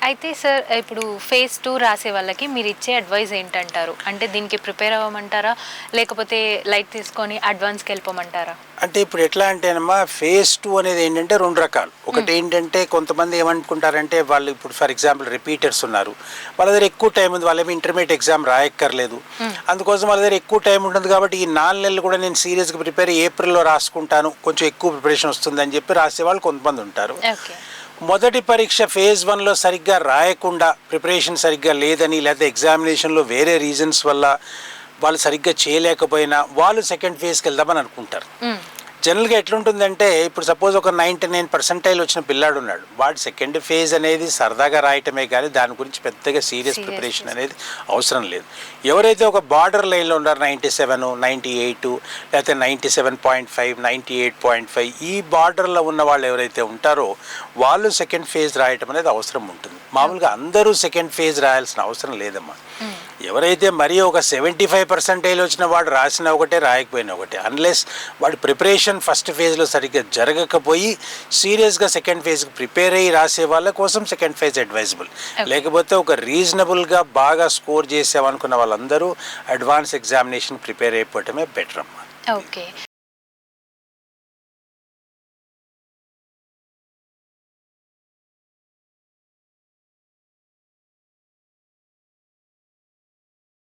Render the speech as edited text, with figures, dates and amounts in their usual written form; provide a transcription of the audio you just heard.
అయితే సార్ ఇప్పుడు ఫేజ్ 2 రాసే వాళ్ళకి మీరు ఇచ్చే అడ్వైస్ ఏంటంటారు? అంటే దీనికి ప్రిపేర్ అవ్వమంటారా? లేకపోతే లైట్ తీసుకొని అడ్వాన్స్‌కి వెళ్ళిపోమంటారా? అంటే ఇప్పుడు ఎట్లా అంటేనమ్మా ఫేజ్ 2 అనేది ఏంటంటే 2 రకాలు. ఒకటి ఏంటంటే కొంతమంది ఏమనుకుంటారంటే వాళ్ళు ఇప్పుడు ఫర్ ఎగ్జాంపుల్ రిపీటర్స్ ఉన్నారు. వాళ్ళ దగ్గర ఎక్కువ టైం ఉంది. వాళ్ళేమో ఇంటర్మీడియట్ ఎగ్జామ్ రాయక్కర్లేదు. అందుకోసం వాళ్ళ దగ్గర ఎక్కువ టైం ఉంటుంది కాబట్టి ఈ 4 నెలలు కూడా నేను సీరియస్‌గా ప్రిపేర్ ఏప్రిల్‌లో రాసుకుంటాను. కొంచెం ఎక్కువ ప్రిపరేషన్ వస్తుందని చెప్పి రాసేవాళ్ళు కొంతమంది ఉంటారు. ఓకే. మొదటి పరీక్ష ఫేజ్ 1లో సరిగ్గా రాయకుండా ప్రిపరేషన్ సరిగ్గా లేదని లేకపోతే ఎగ్జామినేషన్లో వేరే రీజన్స్ వల్ల వాళ్ళు సరిగ్గా చేయలేకపోయినా వాళ్ళు సెకండ్ ఫేజ్కి వెళ్దామని అనుకుంటారు. జనరల్గా ఎట్లుంటుందంటే ఇప్పుడు సపోజ్ ఒక 99% వచ్చిన పిల్లాడు ఉన్నాడు. వాడు సెకండ్ ఫేజ్ అనేది సరదాగా రాయటమే కానీ దాని గురించి పెద్దగా సీరియస్ ప్రిపరేషన్ అనేది అవసరం లేదు. ఎవరైతే ఒక బార్డర్ లైన్లో ఉన్నారో 97, 98 లేకపోతే 97.5, 98.5 ఈ బార్డర్లో ఉన్న వాళ్ళు ఎవరైతే ఉంటారో వాళ్ళు సెకండ్ ఫేజ్ రాయటం అనేది అవసరం ఉంటుంది. మామూలుగా అందరూ సెకండ్ ఫేజ్ రాయాల్సిన అవసరం లేదమ్మా. ఎవరైతే మరీ ఒక 75% వచ్చిన వాడు రాసిన ఒకటే రాయకపోయినా ఒకటే, అన్లెస్ వాడి ప్రిపరేషన్ ఫస్ట్ ఫేజ్లో సరిగ్గా జరగకపోయి సీరియస్గా సెకండ్ ఫేజ్కి ప్రిపేర్ అయ్యి రాసే వాళ్ళ కోసం సెకండ్ ఫేజ్ అడ్వైజబుల్. లేకపోతే ఒక రీజనబుల్గా బాగా స్కోర్ చేసామనుకున్న వాళ్ళందరూ అడ్వాన్స్ ఎగ్జామినేషన్ ప్రిపేర్ అయిపోవటమే బెటర్ అమ్మా. ఓకే.